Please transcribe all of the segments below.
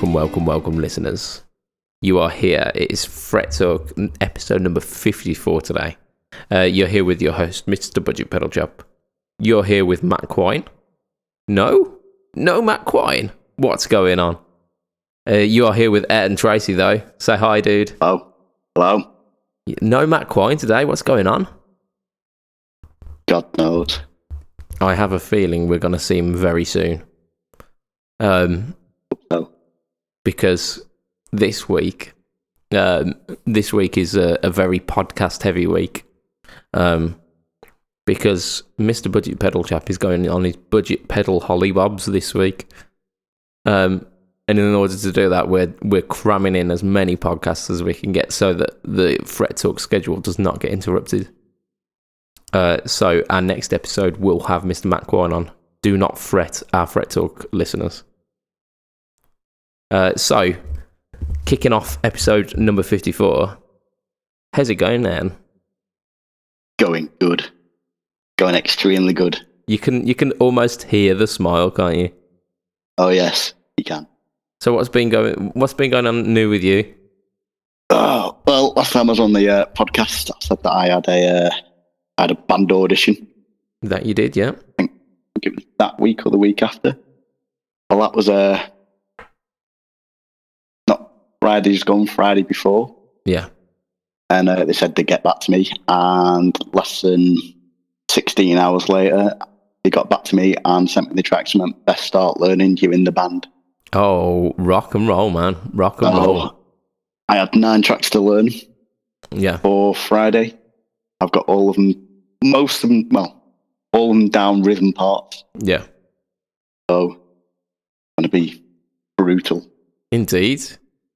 Welcome, listeners. You are here. It is Fret Talk, episode number 54 today. You're here with your host, Mr. Budget Pedal Chap. You're here with Matt Quine. No, Matt Quine. What's going on? You are here with Ed and Tracy, though. Say hi, dude. Hello. No Matt Quine today. What's going on? God knows. I have a feeling we're going to see him very soon. Because this week is a very podcast heavy week. Because Mr. Budget Pedal Chap is going on his budget pedal hollybobs this week. And in order to do that, we're cramming in as many podcasts as we can get so that the Fret Talk schedule does not get interrupted. So our next episode will have Mr. Matt Quine on. Do not fret, our Fret Talk listeners. So, kicking off episode number 54. How's it going, man? Going good. Going extremely good. You can almost hear the smile, can't you? Oh yes, you can. So what's been going on new with you? Oh well, last time I was on the podcast, I said that I had a band audition. That you did, yeah. I think it was that week or the week after. Well, that was not Friday's gone, Friday before. Yeah. And they said they'd get back to me, and less than 16 hours later, they got back to me and sent me the tracks and went, best start learning you in the band. Oh, rock and roll, man. Rock and roll. I had 9 tracks to learn. Yeah. For Friday. I've got all of them, most of them, well, all of them down rhythm parts. Yeah. So, it's going to be brutal. Indeed.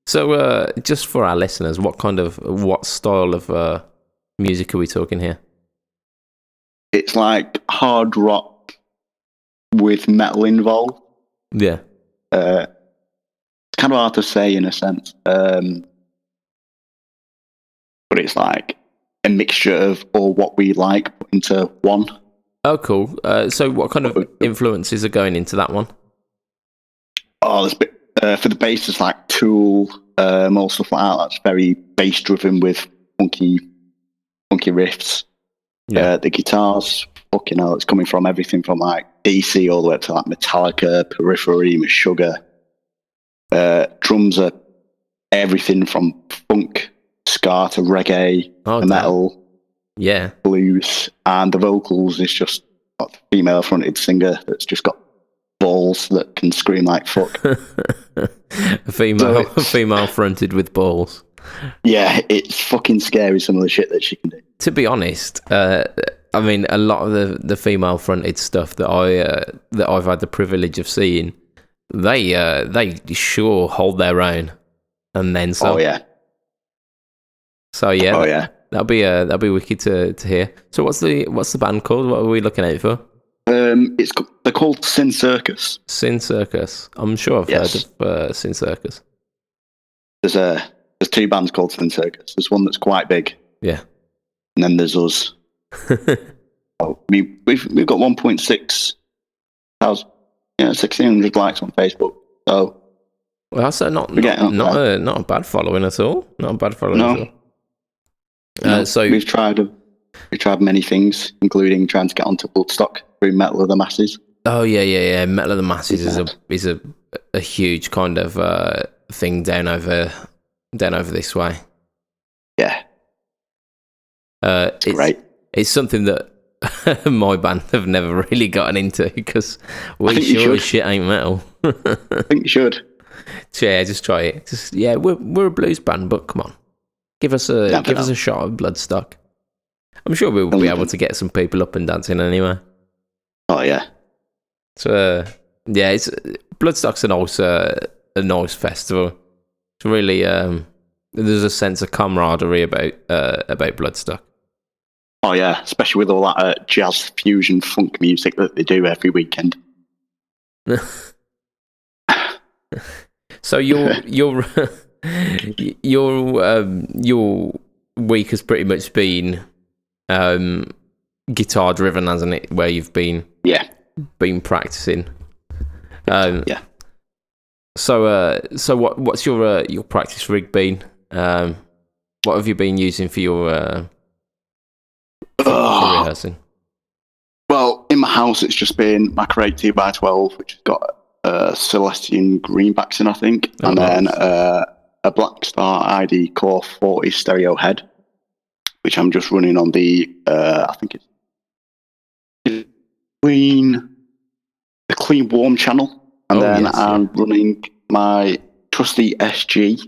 So, just for our listeners, what style of music are we talking here? It's like hard rock with metal involved. Yeah. It's kind of hard to say in a sense. But it's like a mixture of all what we like put into one. Oh, cool. So what kind of influences are going into that one? Oh, there's a bit, for the bass, it's like Tool, more stuff like that. That's very bass driven with funky riffs. Yeah. The guitars, fucking hell, it's coming from everything from like DC all the way up to like Metallica, Periphery, Meshuggah. Drums are everything from funk, ska to reggae, metal, blues, and the vocals is just a female fronted singer that's just got balls that can scream like fuck. a female fronted with balls. Yeah, it's fucking scary, some of the shit that she can do. To be honest, I mean, a lot of the female fronted stuff that I've had the privilege of seeing, they sure hold their own, and then some. Oh yeah. So yeah. Oh yeah. That'll be wicked to hear. So what's the band called? What are we looking out for? They're called Sin Circus. Sin Circus. I'm sure I've heard of Sin Circus. There's 2 bands called Sin Circus. There's one that's quite big. Yeah. And then there's us. We've got 1.6 thousand, 1,600 likes on Facebook. So well, that's not a bad following at all. Not a bad following at all. So we've tried many things, including trying to get onto Bloodstock through Metal of the Masses. Oh yeah. Metal of the Masses is a huge kind of thing down over this way. Yeah. It's great. It's something that my band have never really gotten into because we sure as shit ain't metal. I think you should. Yeah, just try it. We're a blues band, but come on, give us a shot of Bloodstock. I'm sure we'll be able to get some people up and dancing anyway. Oh yeah. So it's Bloodstock's a nice festival. It's really there's a sense of camaraderie about Bloodstock. Oh yeah, especially with all that jazz fusion funk music that they do every weekend. So your week has pretty much been guitar driven, hasn't it? Where you've been practicing. Yeah. So what's your practice rig been? What have you been using for your for rehearsing? Well, in my house, it's just been my Crate 2x12, which has got Celestian greenbacks in, I think, and then a Blackstar ID Core 40 stereo head, which I'm just running on the I think it's the clean warm channel, and I'm running my trusty SG.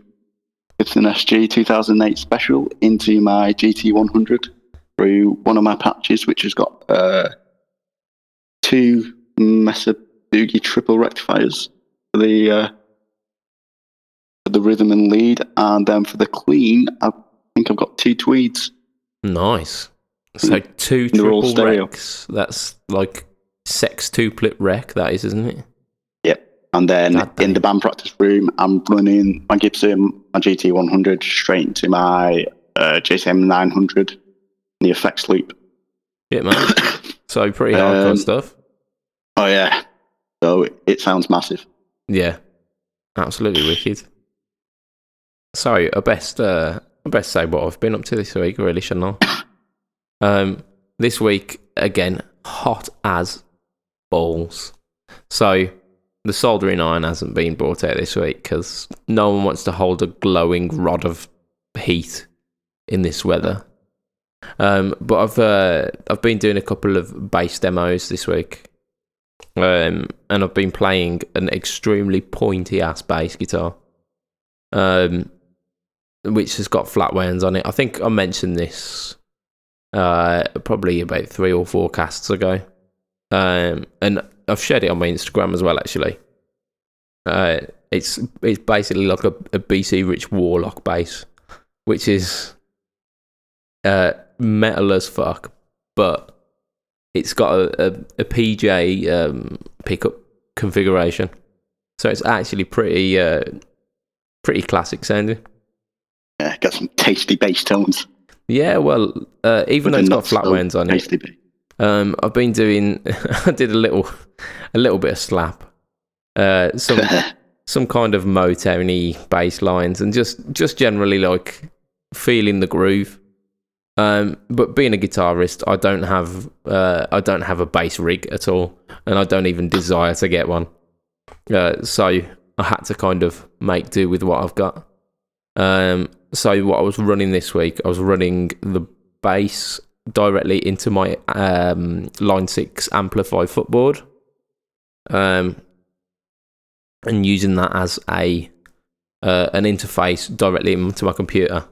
It's an SG 2008 special into my GT100 through one of my patches, which has got 2 Mesa Boogie triple rectifiers for the rhythm and lead, and then for the clean, I think I've got 2 tweeds. Nice. So 2 triple recs. That's like sextuplet rec, that is, isn't it? Yep. And then in the band practice room, I'm running my Gibson, my GT100 straight into my JCM 900, the effects loop. Yeah, man. So pretty hardcore stuff. Oh yeah. So it sounds massive. Yeah. Absolutely wicked. So I best say what I've been up to this week, really, shouldn't I? This week, again, hot as balls. So the soldering iron hasn't been brought out this week because no one wants to hold a glowing rod of heat in this weather. But I've been doing a couple of bass demos this week, and I've been playing an extremely pointy ass bass guitar, which has got flat wounds on it. I think I mentioned this probably about 3 or 4 casts ago, and I've shared it on my Instagram as well. Actually, it's basically like a BC Rich Warlock bass, which is metal as fuck, but it's got a PJ pickup configuration, so it's actually pretty classic sounding. Yeah, got some tasty bass tones. Yeah, well, even though it's got flat wounds on it, I've been doing. I did a little bit of slap, some kind of Motown-y bass lines, and just generally like feeling the groove. But being a guitarist, I don't have a bass rig at all, and I don't even desire to get one. So I had to kind of make do with what I've got. So what I was running this week, I was running the bass directly into my Line 6 Amplify footboard, and using that as an interface directly into my computer.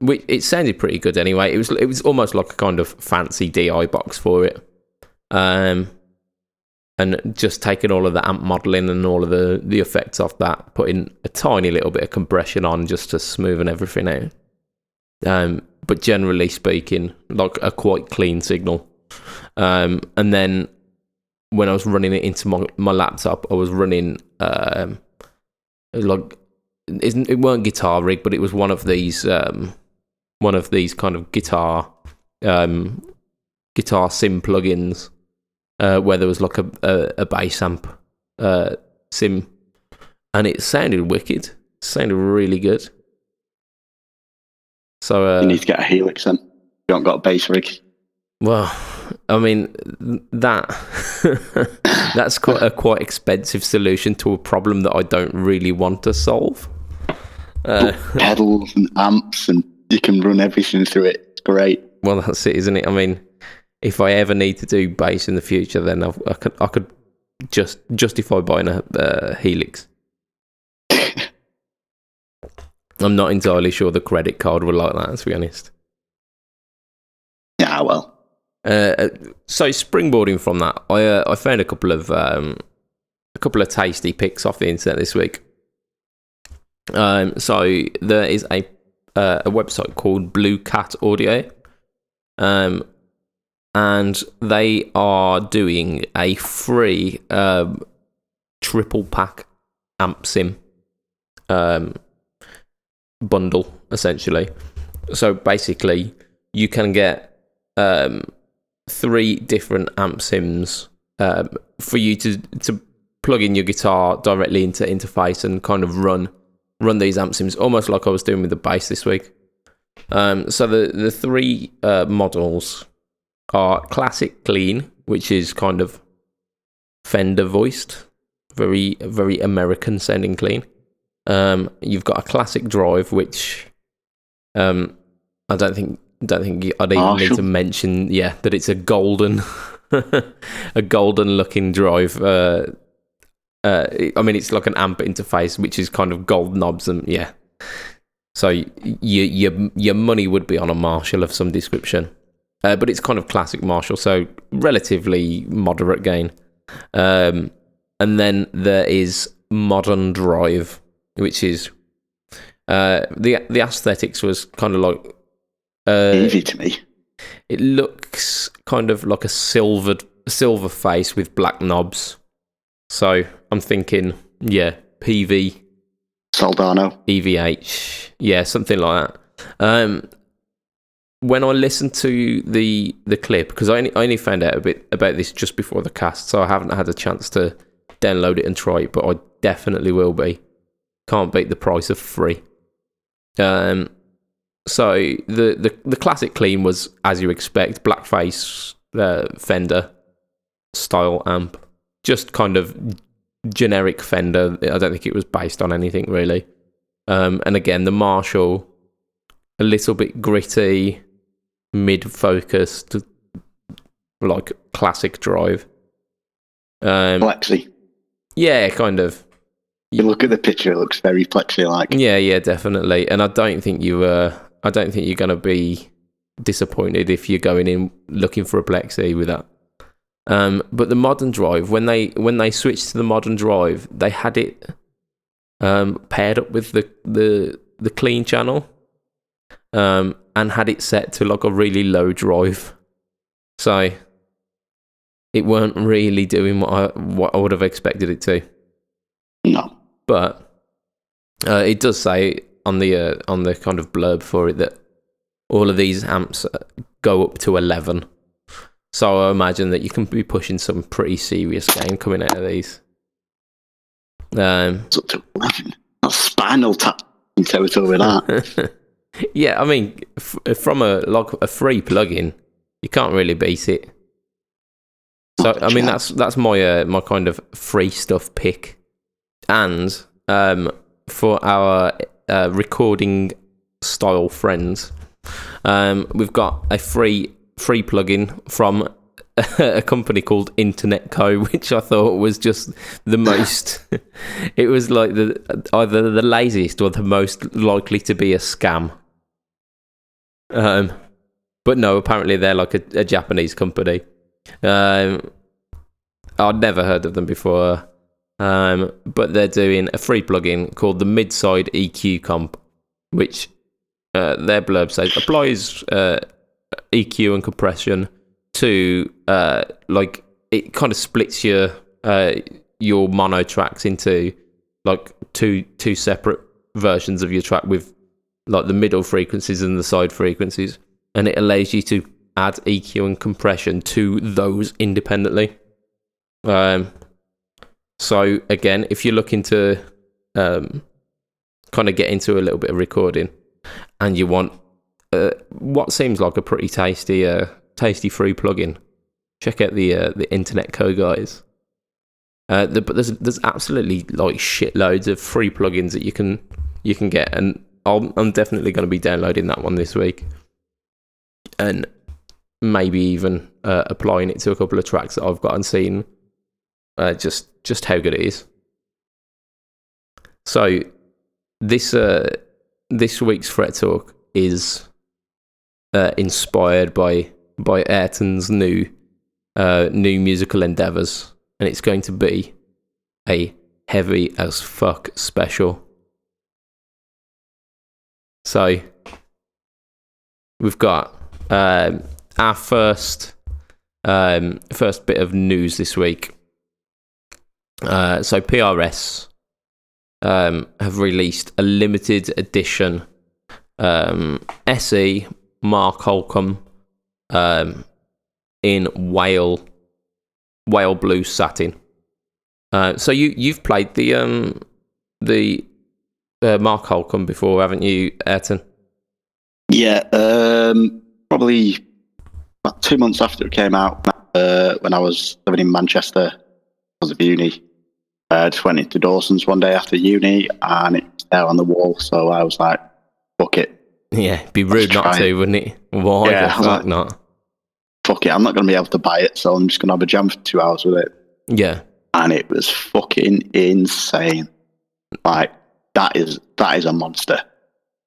Which it sounded pretty good anyway. It was almost like a kind of fancy DI box for it, and just taking all of the amp modelling and all of the effects off that, putting a tiny little bit of compression on just to smoothen everything out. But generally speaking, like a quite clean signal. And then when I was running it into my laptop, I was running like it weren't guitar rig, but it was one of these kind of guitar sim plugins, where there was like a bass amp sim, and it sounded wicked. It sounded really good. So you need to get a Helix then. You haven't got a bass rig. Well, I mean that's quite expensive solution to a problem that I don't really want to solve. Pedals and amps, and you can run everything through it. It's great. Well, that's it, isn't it? I mean, if I ever need to do bass in the future, then I could just justify buying a Helix. I'm not entirely sure the credit card would like that, to be honest. Yeah, well. So springboarding from that, I found a couple of tasty picks off the internet this week. So there is a website called Blue Cat Audio, and they are doing a free triple pack amp sim bundle, essentially. So basically, you can get 3 different amp sims for you to plug in your guitar directly into interface and kind of run these amp sims, almost like I was doing with the bass this week. So the three models are Classic Clean, which is kind of Fender voiced, very very American sounding clean. You've got a Classic Drive, which I don't think I'd even need to mention, that it's a golden a golden looking drive. I mean, it's like an amp interface, which is kind of gold knobs and So your money would be on a Marshall of some description, but it's kind of classic Marshall, so relatively moderate gain. And then there is Modern Drive, which is the aesthetics was kind of like easy to me. It looks kind of like a silver face with black knobs. So I'm thinking, PV, Soldano, EVH, something like that. When I listened to the clip, because I only found out a bit about this just before the cast, so I haven't had a chance to download it and try it, but I definitely will be. Can't beat the price of free. So the Classic Clean was, as you expect, blackface Fender style amp. Just kind of generic Fender. I don't think it was based on anything really. And again, the Marshall, a little bit gritty, mid-focused, like classic drive. Plexi. Yeah, kind of. You look at the picture; it looks very Plexi-like. Yeah, definitely. And I don't think you're going to be disappointed if you're going in looking for a Plexi with that. But the Modern Drive, when they switched to the Modern Drive, they had it paired up with the clean channel, and had it set to like a really low drive, so it weren't really doing what I would have expected it to. No, but it does say on the kind of blurb for it that all of these amps go up to 11. So I imagine that you can be pushing some pretty serious gain coming out of these. It's up to 11. That's Spinal Tap in territory with that. Yeah, I mean, from a free plugin, you can't really beat it. So I mean, that's my my kind of free stuff pick. And for our recording style friends, we've got a free plugin from a company called Internet Co, which I thought was just the most. It was like either the laziest or the most likely to be a scam. But no, apparently they're like a Japanese company. I'd never heard of them before, but they're doing a free plugin called the Midside EQ Comp, which their blurb says applies EQ and compression to like it kind of splits your mono tracks into like two separate versions of your track with like the middle frequencies and the side frequencies, and it allows you to add EQ and compression to those independently. So again, if you're looking to kind of get into a little bit of recording and you want what seems like a pretty tasty free plugin, check out the Internet Co guys. But there's absolutely like shitloads of free plugins that you can get, and I'm definitely going to be downloading that one this week, and maybe even applying it to a couple of tracks that I've got and seeing just how good it is. So this week's Fret Talk is inspired by Ayrton's new musical endeavours, and it's going to be a heavy as fuck special. So we've got our first bit of news this week. So PRS have released a limited edition SE Mark Holcomb in whale blue satin. So you've played the Mark Holcomb before, haven't you, Ayrton? Yeah, probably about 2 months after it came out, when I was living in Manchester because of uni. I just went into Dawson's one day after uni, and it was there on the wall. So I was like, "Fuck it." Yeah, it'd be rude not try to, wouldn't it? Why Yeah, the I was fuck like- not? Fuck it, I'm not going to be able to buy it, so I'm just going to have a jam for 2 hours with it. Yeah, And it was fucking insane. Like that is a monster.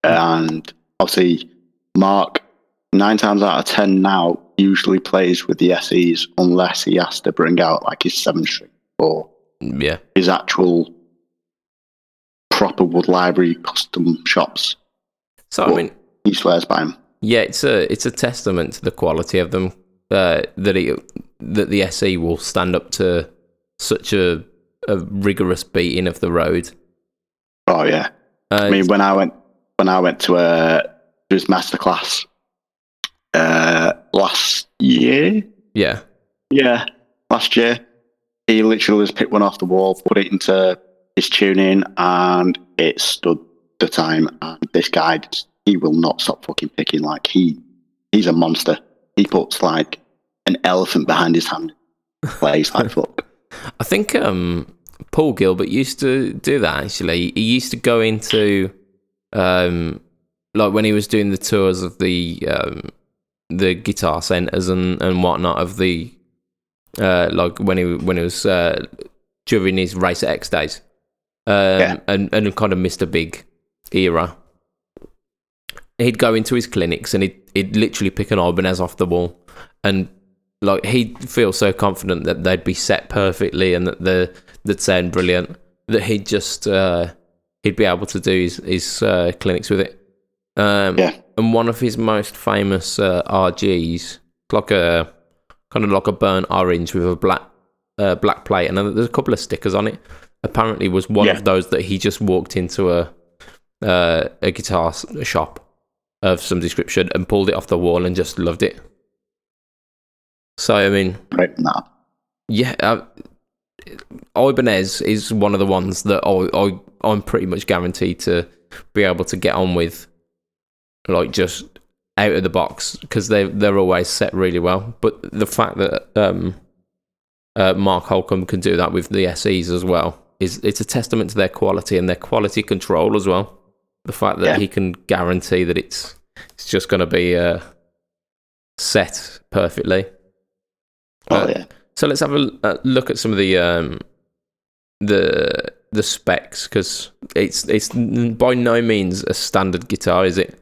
And obviously, Mark 9 times out of 10 now usually plays with the SEs unless he has to bring out like his 7-string or yeah. his actual proper Wood Library custom shops. So I But mean, he swears by him. yeah, it's a testament to the quality of them that the SE will stand up to such a rigorous beating of the road. Oh yeah. I mean, when I went to his masterclass last year. Yeah. Yeah, last year, he literally just picked one off the wall, put it into his tuning, and it stood the time. And this guy, he will not stop fucking picking. Like he's a monster. He puts like an elephant behind his hand. Plays like fuck. I think Paul Gilbert used to do that, actually. He used to go into like when he was doing the tours of the guitar centres and whatnot of the like when he was during his Racer X days, and kind of Mr. Big era. He'd go into his clinics and he'd literally pick an Ibanez off the wall, and like he'd feel so confident that they'd be set perfectly and that they'd sound brilliant that he'd just he'd be able to do his clinics with it. And one of his most famous RGs, like a kind of like a burnt orange with a black plate, and there's a couple of stickers on it. Apparently, was one of those that he just walked into a guitar shop of some description and pulled it off the wall and just loved it. So I mean, right now, yeah, Ibanez is one of the ones that I'm pretty much guaranteed to be able to get on with, like just out of the box, because they're always set really well. But the fact that Mark Holcomb can do that with the SEs as well it's a testament to their quality and their quality control as well. The fact that he can guarantee that it's just going to be set perfectly. So let's have a look at some of the specs, because it's by no means a standard guitar, is it?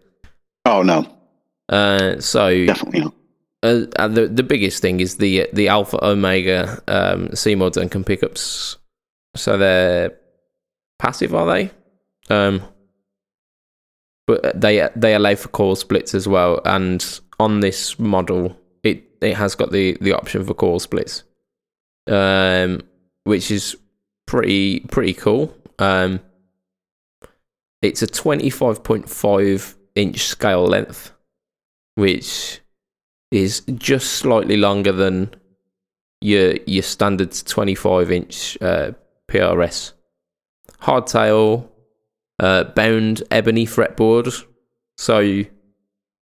Oh no. So definitely not. The biggest thing is the Alpha Omega Seymour Duncan pickups. So they're passive, are they? But they allow for chord splits as well, and on this model it has got the option for chord splits, which is pretty cool. It's a 25.5 inch scale length, which is just slightly longer than your standard 25 inch PRS. Hardtail, bound ebony fretboard, so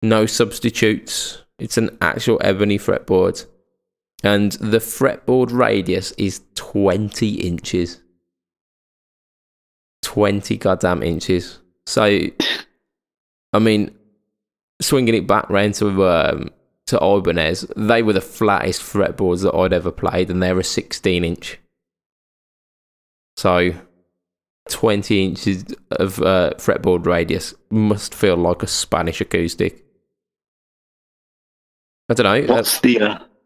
no substitutes. It's an actual ebony fretboard, and the fretboard radius is 20 inches. 20 goddamn inches. So, I mean, swinging it back round to Ibanez, they were the flattest fretboards that I'd ever played, and they're a 16 inch. So 20 inches of fretboard radius must feel like a Spanish acoustic. I don't know.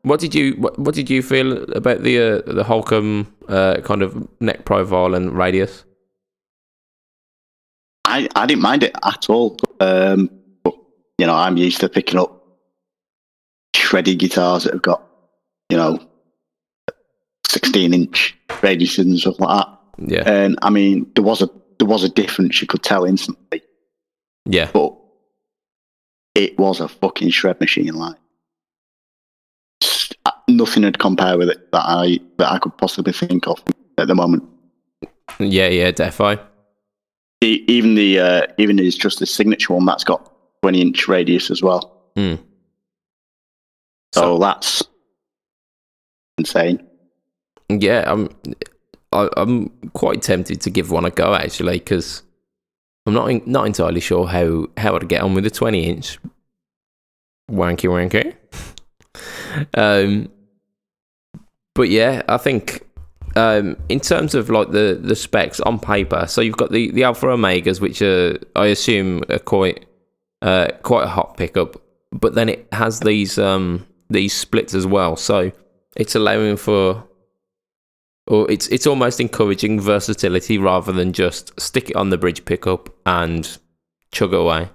What did you feel about the Holcomb kind of neck profile and radius? I didn't mind it at all. But, you know, I'm used to picking up shreddy guitars that have got, 16-inch radiuses and stuff like that. Yeah. And I mean, there was a difference you could tell instantly. Yeah. But it was a fucking shred machine. Like nothing had compared with it that I could possibly think of. at the moment. Yeah, defo. Even his just the signature one that's got 20-inch radius as well. Mm. So that's insane. Yeah, I'm quite tempted to give one a go actually, because I'm not entirely sure how I'd get on with a 20-inch. Wanky. But yeah, I think in terms of like the specs on paper, so you've got the Alpha Omegas, which I assume are quite a hot pickup, but then it has these splits as well, so it's allowing for, or it's almost encouraging versatility rather than just stick it on the bridge pickup and chug it away.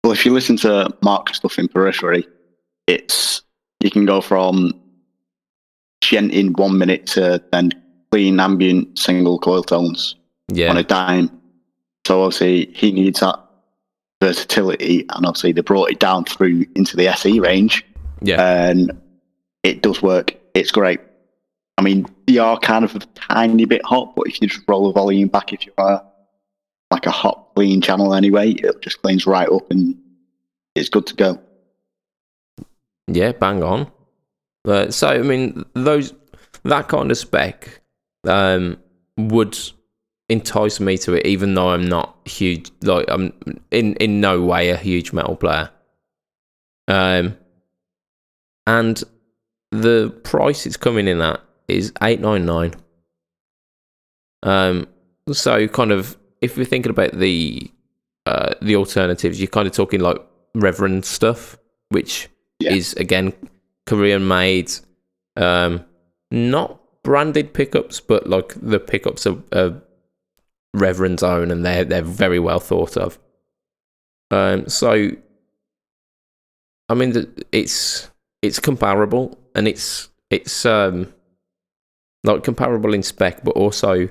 Well, if you listen to Mark's stuff in Periphery, you can go from gent in 1 minute to then clean ambient single coil tones on a dime. So obviously he needs that versatility, and obviously they brought it down through into the SE range. Yeah, and it does work. It's great. I mean, they are kind of a tiny bit hot, but if you just roll the volume back, if you are like a hot clean channel anyway, it just cleans right up and it's good to go. Yeah, bang on. So I mean, that kind of spec would entice me to it, even though I'm not huge. Like I'm in no way a huge metal player. And the price it's coming in at is $899. So kind of, if you're thinking about the alternatives, you're kind of talking like Reverend stuff, which is again Korean made, not branded pickups, but like the pickups are Reverend's own, and they're very well thought of. So I mean, it's comparable, and it's like comparable in spec, but also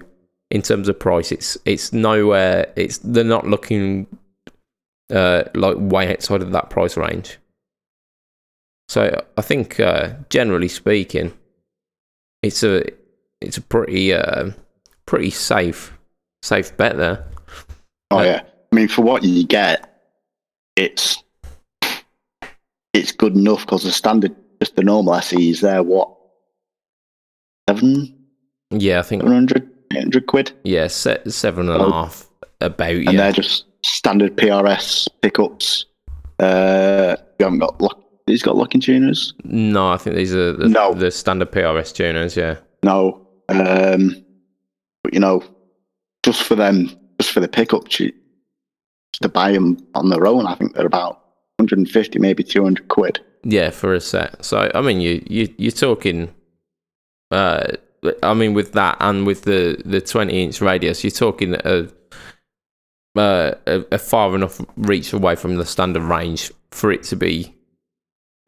in terms of price, it's nowhere. They're not looking like way outside of that price range. So I think, generally speaking, it's a pretty safe bet there. Oh yeah, I mean, for what you get, it's good enough, because the standard, just the normal SE is there. What, 7? Yeah, I think 700, 800 quid. Yeah, 7.5 about. And they're just standard PRS pickups. You haven't got He's got locking tuners. No, I think these are the standard PRS tuners. Yeah. No, but you know, just for the pickup, just to buy them on their own, I think they're about 150, maybe 200 quid. Yeah, for a set. So I mean, you're talking. I mean, with that and with the 20-inch radius, you're talking a far enough reach away from the standard range for it to be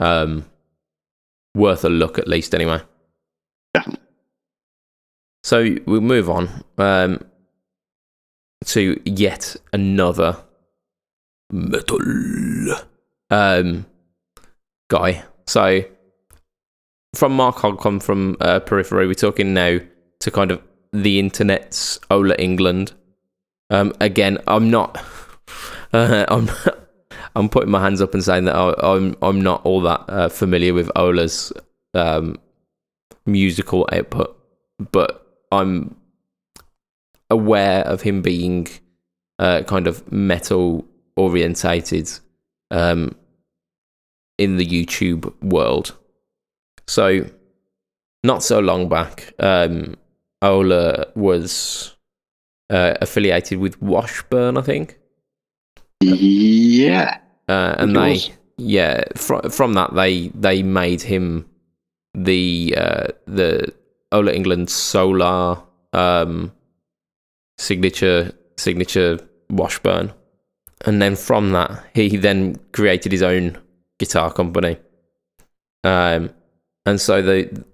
worth a look, at least, anyway. Definitely. So we'll move on to yet another metal guy. So from Mark Hogcom from Periphery, we're talking now to kind of the internet's Ola England. Again, I'm not. I'm putting my hands up and saying that I'm not all that familiar with Ola's musical output, but I'm aware of him being kind of metal orientated in the YouTube world. So, not so long back, Ola was affiliated with Washburn, I think. Yeah. And from that they made him the Ola England Solar signature Washburn, and then from that he then created his own guitar company, and so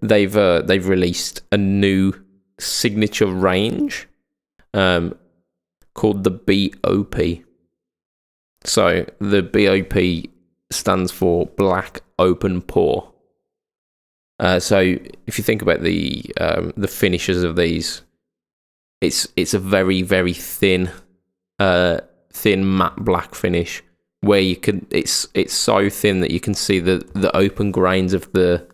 they've released a new signature range called the BOP. So the BOP stands for Black Open Pore. So if you think about the finishes of these, it's a very, very thin matte black finish where you can it's so thin that you can see the open grains of the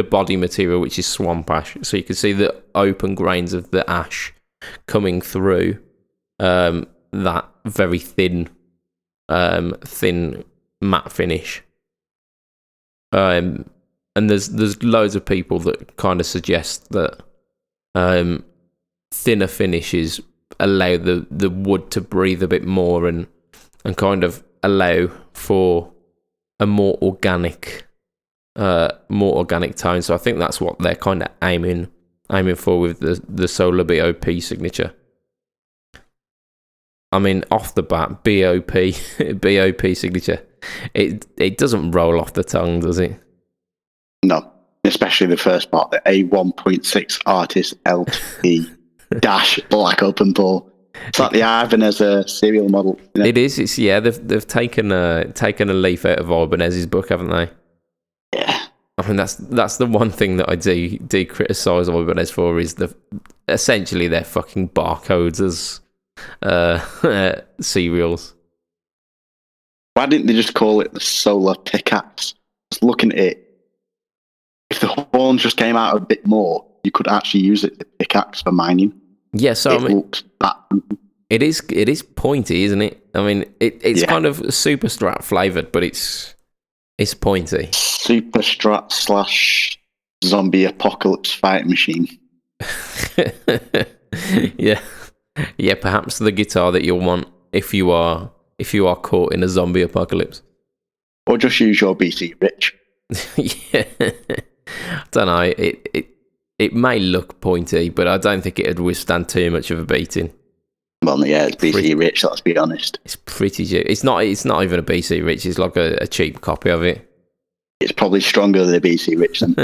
body material, which is swamp ash. So you can see the open grains of the ash coming through that very thin matte finish. And there's loads of people that kind of suggest that thinner finishes allow the wood to breathe a bit more and kind of allow for a more organic tone. So I think that's what they're kind of aiming for with the Solar BOP signature. I mean, off the bat, BOP signature, it doesn't roll off the tongue, does it? No, especially the first part, the A1.6 Artist LT dash black open pore. It's like the Ibanez serial model. You know? It is. It's they've taken a leaf out of Ibanez's book, haven't they? Yeah. I mean, that's the one thing that I do criticise Ibanez for is essentially their fucking barcodes as cereals. Why didn't they just call it the Solar Pickaxe? Just looking at it, if the horns just came out a bit more, you could actually use it to pickaxe for mining. Yeah, so it looks that. It is pointy, isn't it? I mean, it's kind of super strat flavored, but it's pointy. Super strat / zombie apocalypse fighting machine. Yeah. Perhaps the guitar that you'll want if you are caught in a zombie apocalypse. Or just use your BC Rich. Yeah. I don't know. It may look pointy, but I don't think it'd withstand too much of a beating. Well, yeah, it's BC Rich. Let's be honest. It's pretty cheap. It's not even a BC Rich. It's like a cheap copy of it. It's probably stronger than a BC Rich then.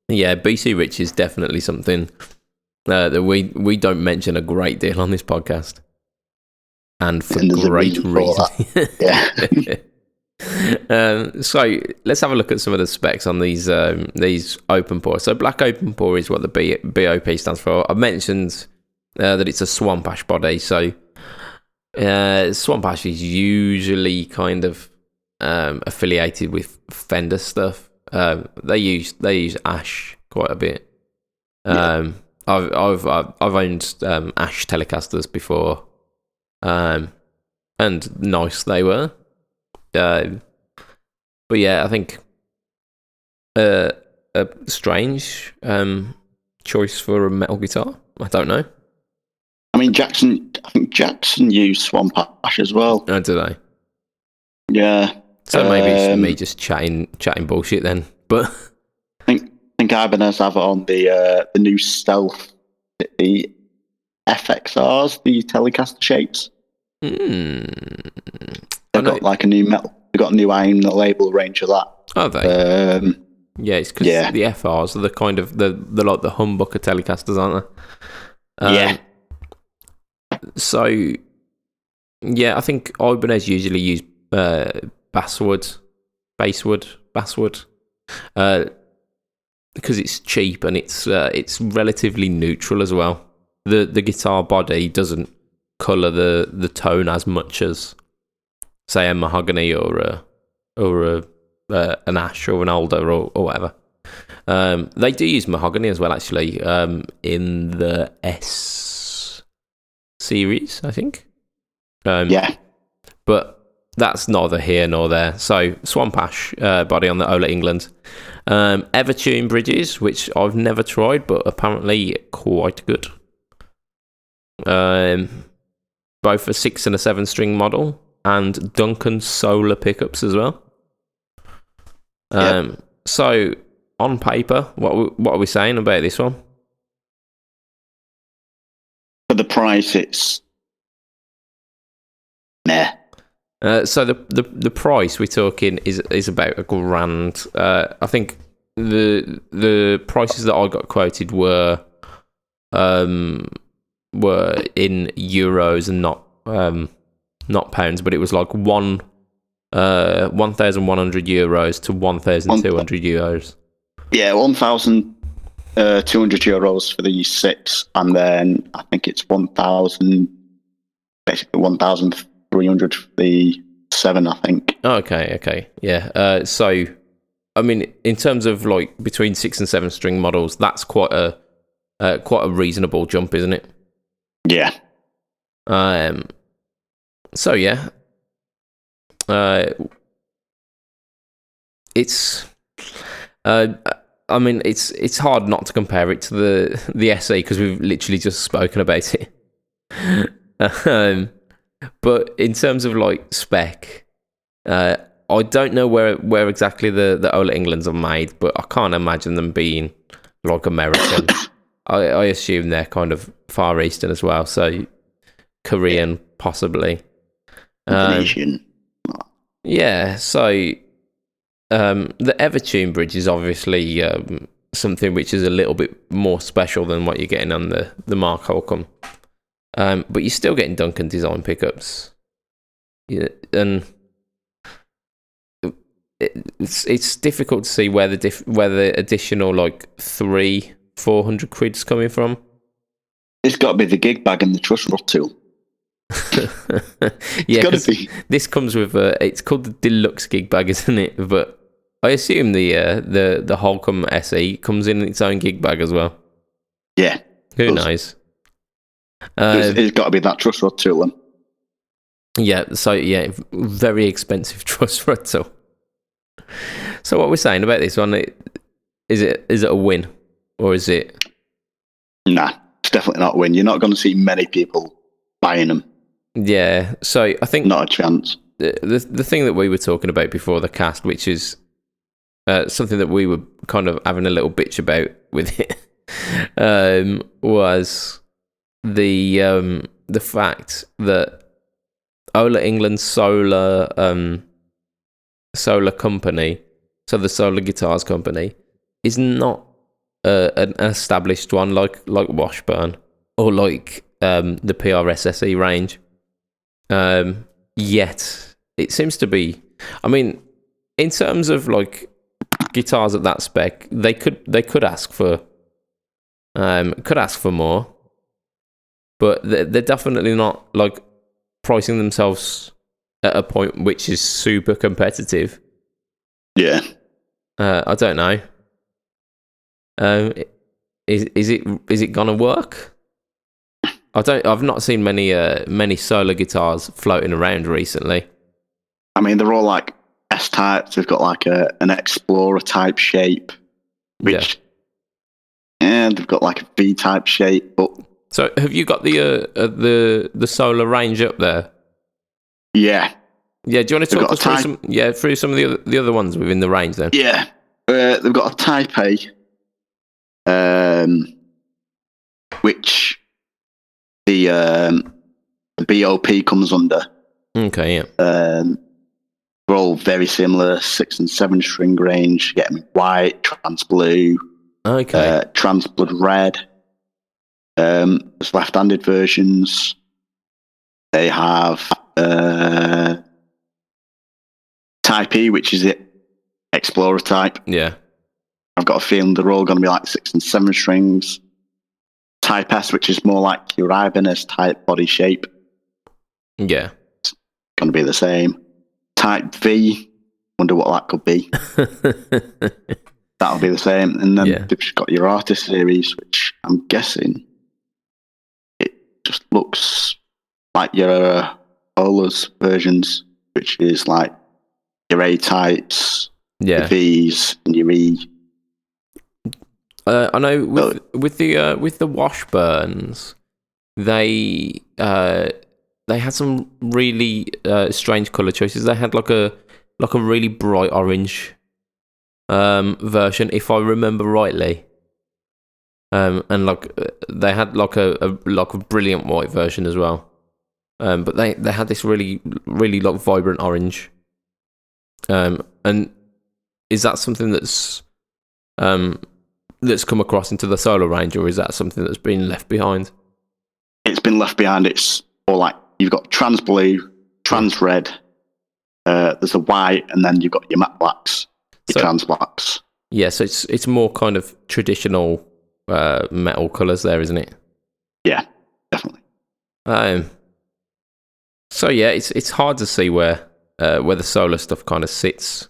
Yeah, BC Rich is definitely something that we don't mention a great deal on this podcast, and for great reason. Yeah. So let's have a look at some of the specs on these open pore. So black open pore is what the BOP stands for. I've mentioned that it's a swamp ash body. So swamp ash is usually kind of affiliated with Fender stuff. They use ash quite a bit. I've owned ash Telecasters before, and nice they were. But yeah, I think a strange choice for a metal guitar. I don't know. I mean, I think Jackson used swamp ash as well. Oh, do they? Yeah. So maybe it's me just chatting bullshit then. But I think Ibanez have it on the new Stealth, the FXRs, the Telecaster shapes. They've got like a new metal. They've got a new iron label range of that. Are they? Yeah, it's because the FRs are the kind of the like the humbucker Telecasters, aren't they? Yeah. So yeah, I think Ibanez usually use basswood, because it's cheap and it's relatively neutral as well. The guitar body doesn't colour the tone as much as, say, a mahogany or an ash or an alder or whatever. They do use mahogany as well, actually, in the S series, I think. But that's neither here nor there. So swamp ash body on the Ola England. Evertune bridges, which I've never tried, but apparently quite good. Both a 6 and a 7 string model, and Duncan Solar pickups as well. So on paper, what are we saying about this one? For the price, it's meh. So the price we're talking is about $1,000. I think the prices that I got quoted were in euros and not pounds, but it was like one €1,100 to €1,200. Yeah, 1,200 euros for the 6, and then I think it's 1,300 for the 7. I think. Okay, yeah. So, I mean, in terms of like between 6 and 7 string models, that's quite a reasonable jump, isn't it? Yeah. So yeah. It's. I mean, it's hard not to compare it to the SE because we've literally just spoken about it. But in terms of like spec, I don't know where exactly the Ola Englands are made, but I can't imagine them being like American. I assume they're kind of Far Eastern as well, so Korean possibly. Indonesian. Yeah, so the Evertune bridge is obviously something which is a little bit more special than what you're getting on the Mark Holcomb. But you're still getting Duncan design pickups. Yeah, and it's difficult to see where the additional like 300-400 quid's coming from. It's got to be the gig bag and the truss rod tool. Yeah, got to be. This comes with it's called the deluxe gig bag, isn't it? But I assume the Holcomb SE comes in its own gig bag as well. Yeah. Who knows? It's got to be that truss rod tool. Yeah. So yeah, very expensive truss rod tool. So what we're saying about this one, is it a win or is it? Nah, it's definitely not a win. You're not going to see many people buying them. Yeah. So I think not a chance. The thing that we were talking about before the cast, which is something that we were kind of having a little bitch about with it, was the fact that Ola England's solar company, so the Solar Guitars company, is not an established one like Washburn or like the PRS SE range. Yet it seems to be. I mean, in terms of like guitars at that spec, they could ask for more, but they're definitely not like pricing themselves at a point which is super competitive. Yeah. I don't know. Is it gonna work? I've not seen many solar guitars floating around recently. I mean, they're all like S types. They've got like an Explorer type shape, which they've got like a V type shape. But so, have you got the solar range up there? Yeah. Yeah. Do you want to talk us through some of the other ones within the range then? Yeah. They've got a Type A, which the BOP comes under. Okay, yeah. They're all very similar, 6 and 7 string range. You get them in white, trans blue, trans blood red. There's left-handed versions. They have Type E, which is it, Explorer type. Yeah. I've got a feeling they're all going to be like 6 and 7 strings. Type S, which is more like your Ibanez type body shape. Yeah. It's going to be the same. Type V, wonder what that could be. That'll be the same. And then they've just got your Artist series, which I'm guessing it just looks like your Ola's versions, which is like your A types, your V's, and your E. I know with the Washburns, they had some really strange color choices. They had like a really bright orange version, if I remember rightly. And like they had like a brilliant white version as well. But they had this really like vibrant orange. And is that something that's come across into the solar range, or is that something that's been left behind? It's been left behind. It's all like you've got trans blue, trans red, There's a white, and then you've got your matte blacks, your trans blacks. Yeah, so it's more kind of traditional metal colours there, isn't it? Yeah, definitely. So yeah, it's hard to see where the solar stuff kind of sits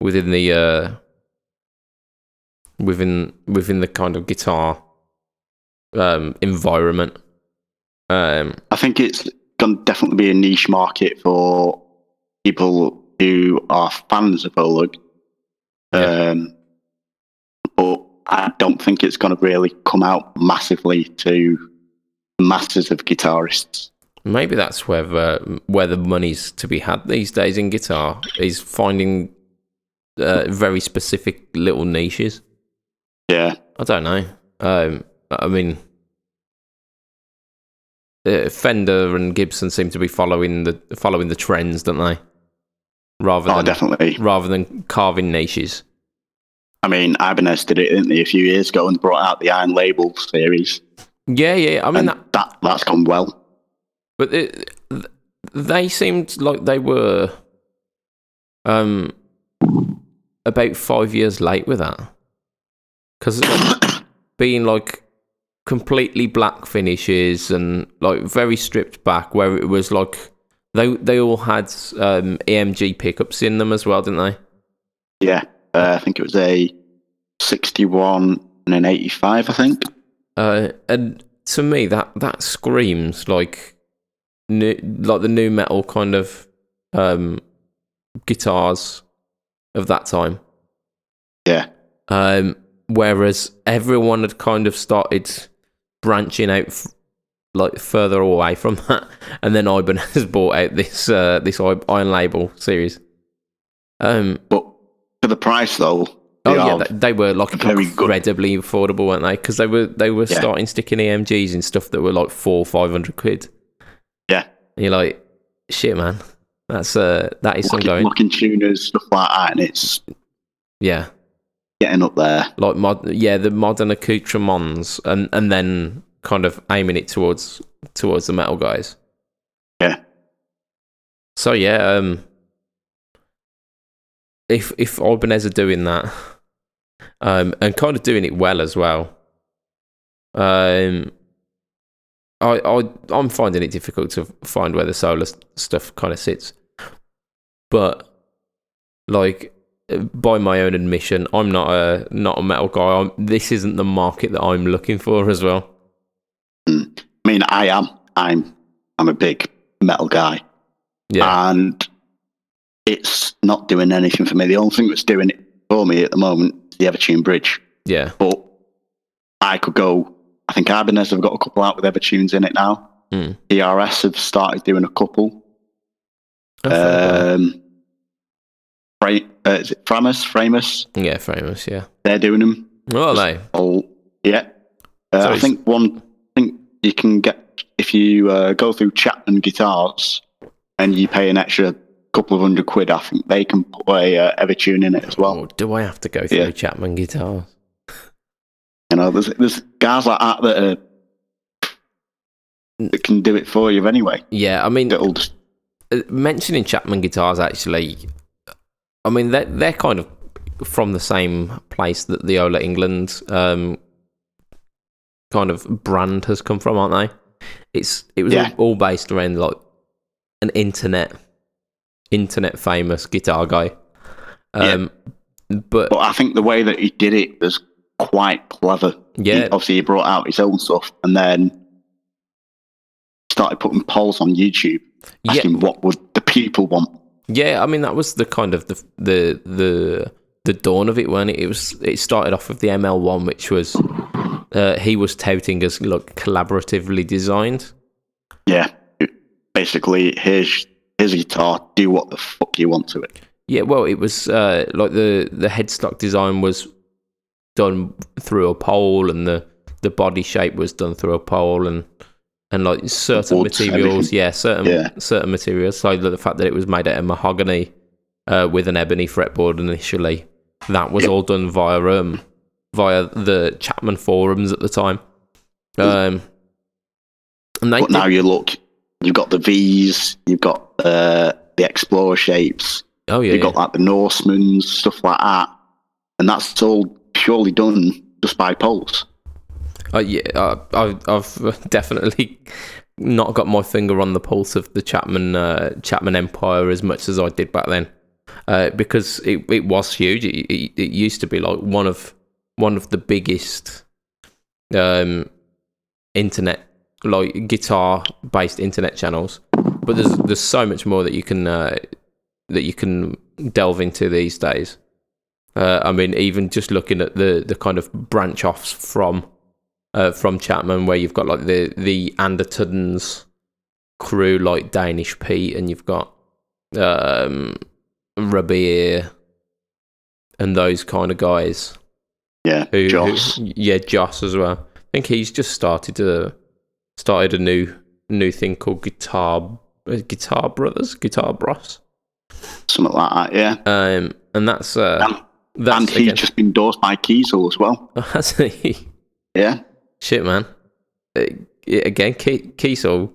within the within the kind of guitar environment. I think it's going to definitely be a niche market for people who are fans of Oleg. But I don't think it's going to really come out massively to masses of guitarists. Maybe that's where the money's to be had these days in guitar, is finding very specific little niches. Yeah. I don't know. I mean, Fender and Gibson seem to be following the trends, don't they? Definitely. Rather than carving niches. I mean, Ibanez did it, didn't they, a few years ago, and brought out the Iron Label series. Yeah. I mean, that's gone well. But they seemed like they were about 5 years late with that. Because being like completely black finishes and like very stripped back, where it was like they all had EMG pickups in them as well, didn't they? Yeah, I think it was a 61 and an 85, I think. And to me, that screams like the new metal kind of guitars of that time. Yeah. Whereas everyone had kind of started branching out like further away from that, and then Ibanez bought out this Iron Label series. But for the price though, they were like incredibly affordable, weren't they? Because they were starting sticking EMGs in stuff that were like £400-500. Yeah, and you're like, shit, man, that is some going. Locking tuners, stuff like that, and it's getting up there. Like the modern accoutrements, and then kind of aiming it towards the metal guys. Yeah. So yeah, if Ibanez are doing that, and kind of doing it well as well, I'm finding it difficult to find where the solar stuff kind of sits. But like, by my own admission, I'm not a metal guy. This isn't the market that I'm looking for as well. I mean, I am. I'm a big metal guy. Yeah. And it's not doing anything for me. The only thing that's doing it for me at the moment is the Evertune Bridge. Yeah. But I could go. I think Ibanez have got a couple out with Evertunes in it now. DRS have started doing a couple. Is it Framus? Yeah, Framus, yeah. They're doing them. Oh, they? Oh, yeah. I think you can get, if you go through Chapman Guitars and you pay an extra couple of £100, I think they can put a Evertune in it as well. Oh, do I have to go through Chapman Guitars? You know, there's guys like that that can do it for you anyway. Yeah, I mean, mentioning Chapman Guitars, actually, I mean, they're kind of from the same place that the Ola England kind of brand has come from, aren't they? It was all based around like an internet famous guitar guy. But I think the way that he did it was quite clever. Yeah. He brought out his own stuff and then started putting polls on YouTube asking what would the people want. Yeah, I mean, that was the kind of the dawn of it, when it started off with the ML1, which was he was touting as like collaboratively designed. Yeah, basically, here's a guitar, do what the fuck you want to it. Yeah, well, it was like the headstock design was done through a pole, and the body shape was done through a pole, and like certain Woods, materials, certain materials. So the fact that it was made out of mahogany with an ebony fretboard initially, that was all done via the Chapman forums at the time. But now you look, you've got the V's, you've got the Explorer shapes. Oh yeah, You got like the Norseman's, stuff like that, and that's all purely done just by Pulse. I've definitely not got my finger on the pulse of the Chapman Empire as much as I did back then, because it was huge. It used to be like one of the biggest internet, like guitar based internet channels. But there's so much more that you can delve into these days. I mean, even just looking at the kind of branch offs from Chapman, where you've got like the Andertons crew, like Danish Pete, and you've got Rabir and those kind of guys. Yeah, Joss. Joss as well. I think he's just started a new thing called Guitar Bros, something like that. Yeah. And that's and he's just been endorsed by Kiesel as well. Has he? Yeah. Shit, man. Again, Kiesel,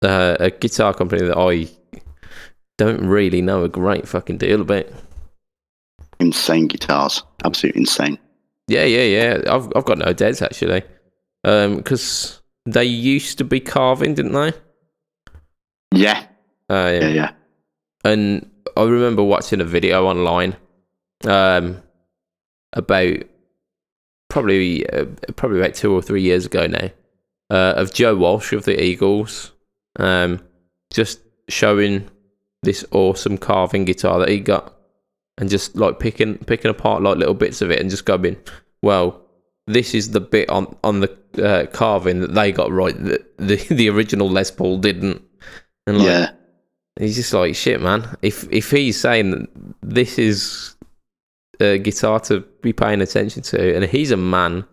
a guitar company that I don't really know a great fucking deal about. Insane guitars, absolutely insane. Yeah. I've got no doubts actually, because they used to be carving, didn't they? Yeah. Yeah. And I remember watching a video online, about probably about 2 or 3 years ago now, of Joe Walsh of the Eagles, just showing this awesome carving guitar that he got, and just like picking apart like little bits of it and just going, well, this is the bit on the carving that they got right, that the original Les Paul didn't. And like, he's just like, shit, man. If he's saying that this is a guitar to be paying attention to, and he's a man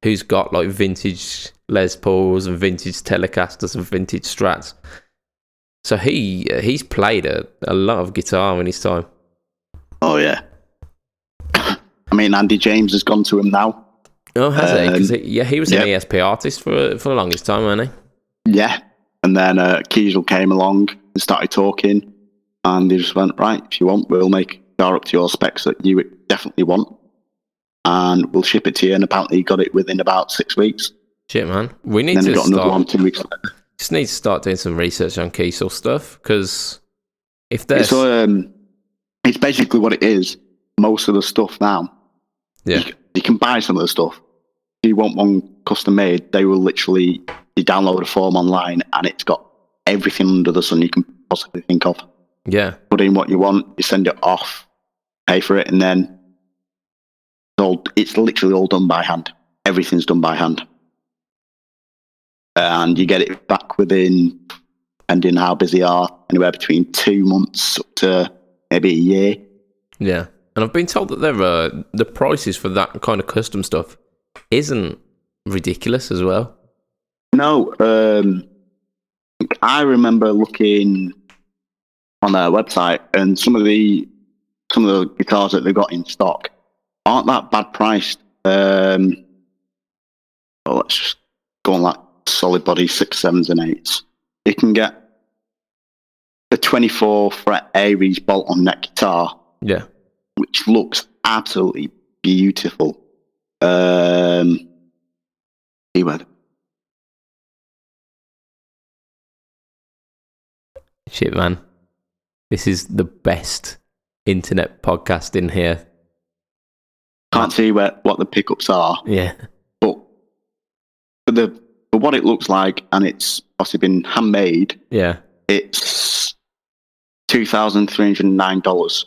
who's got like vintage Les Pauls and vintage Telecasters and vintage Strats, so he's played a lot of guitar in his time. Oh yeah. I mean, Andy James has gone to him now. Oh, has he? Because he was an ESP artist for the longest time, wasn't he? Yeah. And then Kiesel came along and started talking, and they just went, right, if you want, we'll make a guitar up to your specs that you definitely want, and we'll ship it to you. And apparently he got it within about 6 weeks. Shit, man. We need to another one 2 weeks later. Just need to start doing some research on Kiesel stuff, because if there's... It's basically what it is. Most of the stuff now, you can buy some of the stuff. If you want one custom made, they will literally, you download a form online and it's got everything under the sun you can possibly think of. Yeah. Put in what you want, you send it off, pay for it, and then it's literally all done by hand. Everything's done by hand. And you get it back within, depending how busy you are, anywhere between 2 months up to maybe a year. Yeah. And I've been told that the prices for that kind of custom stuff isn't ridiculous as well. No. I remember looking on their website, and some of the guitars that they've got in stock aren't that bad priced. Let's just go on like solid body 6, 7s, and 8s. You can get a 24 fret Aries bolt on neck guitar. Yeah. Which looks absolutely beautiful. Keyword. Shit, man. This is the best internet podcast in here. Can't see what the pickups are. Yeah. But for what it looks like, and it's possibly been handmade. Yeah. It's $2,309.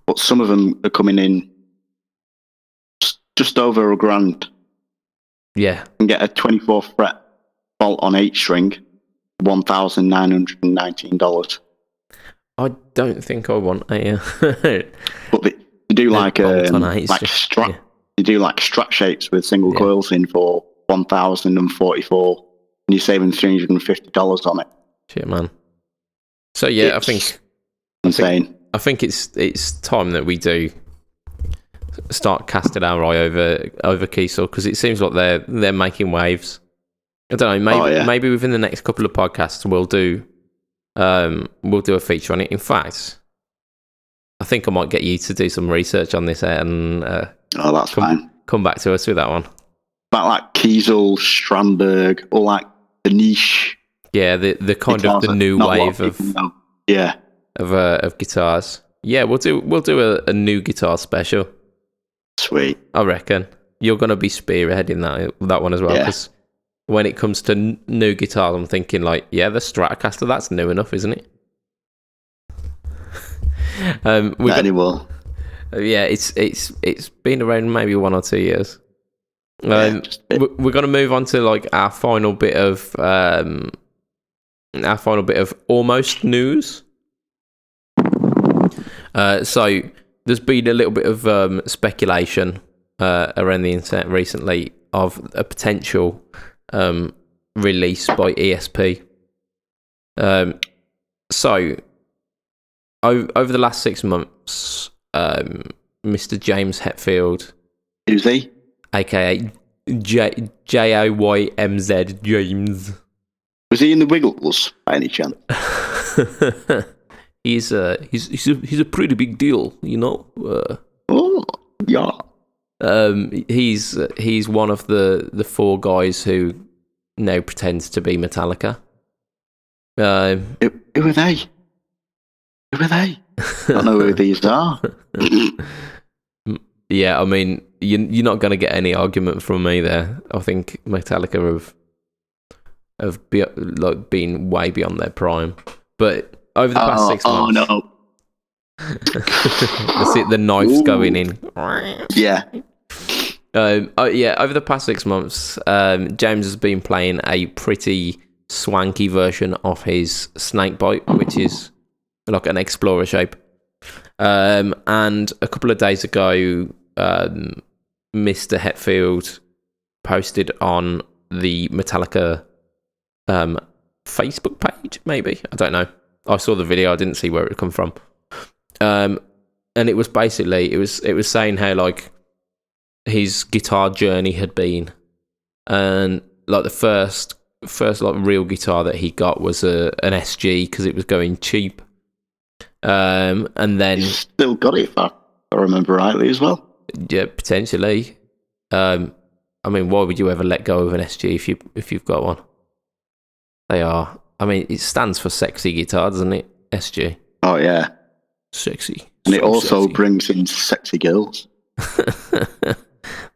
But some of them are coming in just over $1,000. Yeah. You can get a 24 fret bolt on H string, $1,919. I don't think I want a. But they do like Strat. Yeah. They do like Strat shapes with single coils in for $1,044, and you're saving $350 on it. Shit, man. So yeah, I think insane. I think it's time that we do start casting our eye over Kiesel, because it seems like they're making waves. I don't know. Maybe within the next couple of podcasts we'll do we'll do a feature on it. In fact, I think I might get you to do some research on this and that's fine. Come back to us with that one. About like Kiesel, Strandberg, all like the niche. Yeah, the kind of the new wave of guitars. Yeah, we'll do a new guitar special. Sweet. I reckon you're gonna be spearheading that one as well. Because when it comes to new guitars, I'm thinking like, the Stratocaster, that's new enough, isn't it? Not anymore. Yeah, it's been around maybe 1 or 2 years. We're going to move on to like our final bit of almost news. So there's been a little bit of speculation around the internet recently of a potential release by ESP. So over the last 6 months, Mr. James Hetfield, who's he? AKA JAYMZ James. Was he in the Wiggles by any chance? He's a pretty big deal, you know. Oh yeah. He's one of the 4 guys who now pretends to be Metallica. Who are they? Who are they? I don't know who these are. Yeah, I mean, you're not going to get any argument from me there. I think Metallica have been way beyond their prime. But over the past 6 months... Oh, no. That's it, the knife's going in. Yeah. Over the past 6 months, James has been playing a pretty swanky version of his Snakebite, which is like an Explorer shape. And a couple of days ago, Mr. Hetfield posted on the Metallica Facebook page, maybe? I don't know. I saw the video, I didn't see where it come from. And it was basically, it was saying how like his guitar journey had been. And like the first like real guitar that he got was an SG because it was going cheap. And then he's still got it, if I remember rightly, as well. Yeah, potentially. I mean, why would you ever let go of an SG if you've got one? They are. I mean, it stands for sexy guitar, doesn't it? SG. Oh yeah, sexy. And it also sexy. Brings in sexy girls.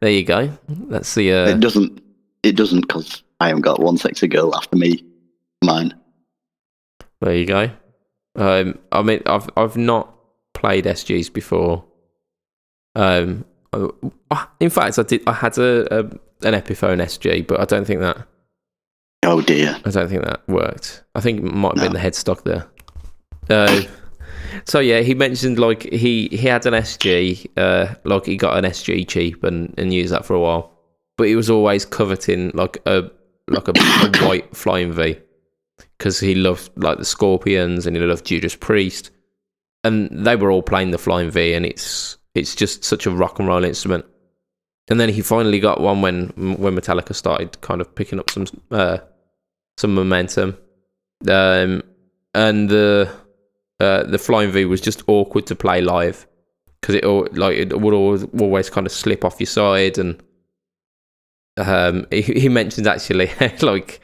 There you go. That's the. It doesn't because I haven't got one sexy girl after me. Mine. There you go. I mean, I've not played SGs before. In fact, I had an Epiphone SG, but I don't think that. Oh dear! I don't think that worked. I think it might have been the headstock there. So yeah, he mentioned like he had an SG, like he got an SG cheap and used that for a while, but he was always coveting like a white Flying V. Because he loved like the Scorpions and he loved Judas Priest, and they were all playing the Flying V, and it's just such a rock and roll instrument. And then he finally got one when Metallica started kind of picking up some momentum, and the Flying V was just awkward to play live because it would always kind of slip off your side, and he mentioned actually like.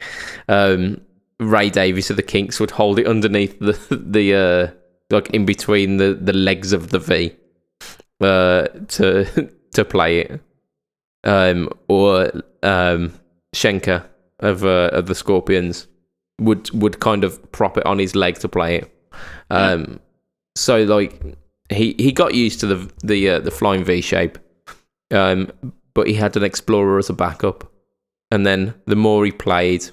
Ray Davies of the Kinks would hold it underneath the like in between the legs of the V to play it, or Schenker of the Scorpions would kind of prop it on his leg to play it. So like he got used to the Flying V shape, but he had an Explorer as a backup, and then the more he played.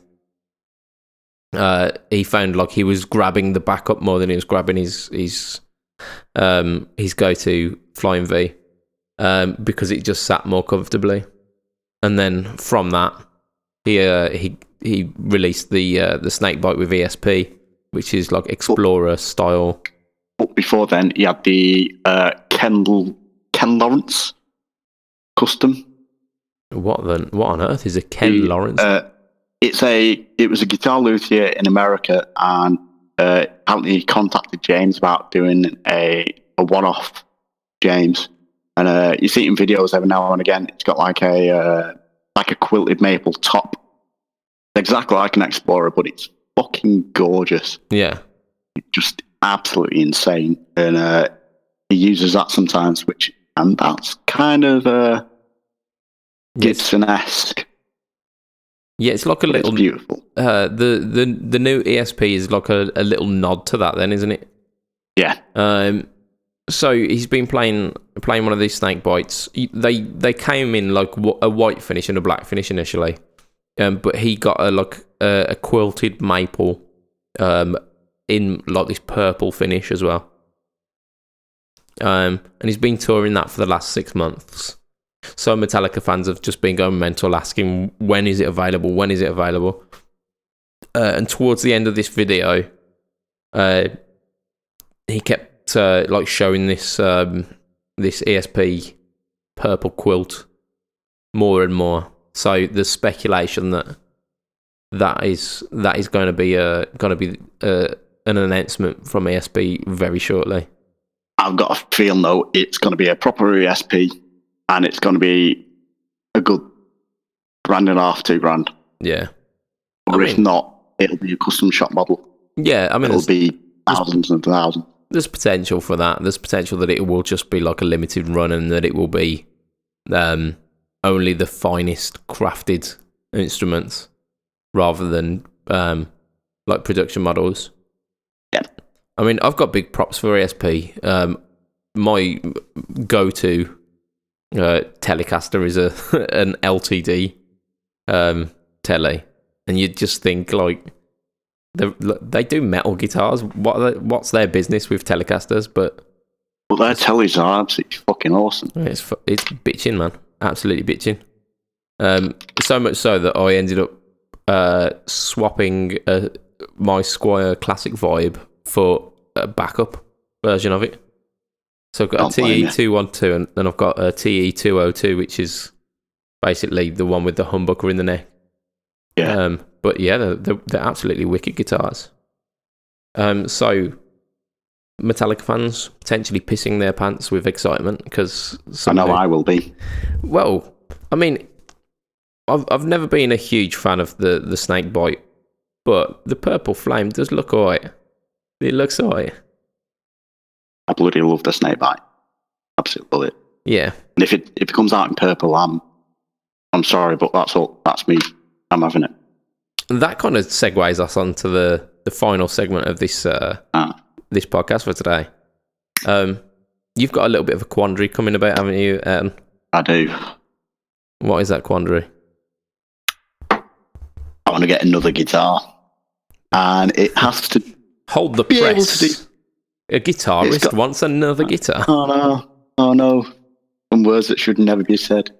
He found like he was grabbing the backup more than he was grabbing his go-to Flying V, because it just sat more comfortably. And then from that, he released the Snakebite with ESP, which is like Explorer style. But before then, he had the Ken Lawrence custom. What on earth is a Ken Lawrence? It was a guitar luthier in America, and apparently he contacted James about doing a one-off James, and you see it in videos every now and again. It's got like a quilted maple top, exactly like an Explorer, but it's fucking gorgeous. Yeah, just absolutely insane, and he uses that sometimes, and that's kind of Gibson-esque. Yeah, it's like a little. It's beautiful. The new ESP is like a little nod to that, then, isn't it? Yeah. So he's been playing one of these snake bites. They came in like a white finish and a black finish initially, but he got a quilted maple, in like this purple finish as well. And he's been touring that for the last 6 months. So Metallica fans have just been going mental, asking when is it available? When is it available? And towards the end of this video, he kept like showing this this ESP purple quilt more and more. So there's speculation that is going to be an announcement from ESP very shortly. I've got a feeling though it's going to be a proper ESP, and it's going to be a good $1.5, $2,000. Yeah. Or if not, it'll be a custom shop model. Yeah, I mean, it'll be thousands and thousands. There's potential for that. There's potential that it will just be like a limited run, and that it will be only the finest crafted instruments rather than like production models. Yeah. I mean, I've got big props for ESP. My go-to Telecaster is an LTD telly, and you'd just think like they do metal guitars. What's their business with Telecasters? But their tellies are absolutely fucking awesome. It's bitching, man. Absolutely bitching. So much so that I ended up swapping my Squier Classic Vibe for a backup version of it. So I've got a TE212 and then I've got a TE202, which is basically the one with the humbucker in the neck. Yeah. But yeah, they're absolutely wicked guitars. So Metallica fans potentially pissing their pants with excitement because I know I will be. Well, I mean, I've never been a huge fan of the snake bite, but the purple flame does look alright. It looks alright. I bloody love the snake bite. Absolutely love it. Yeah. And if it comes out in purple, I'm sorry, but that's me. I'm having it. That kind of segues us onto the final segment of this this podcast for today. You've got a little bit of a quandary coming about, haven't you? I do. What is that quandary? I want to get another guitar, and it has to hold the be press. Able to do. A guitarist wants another guitar. Oh no! Some words that should never be said.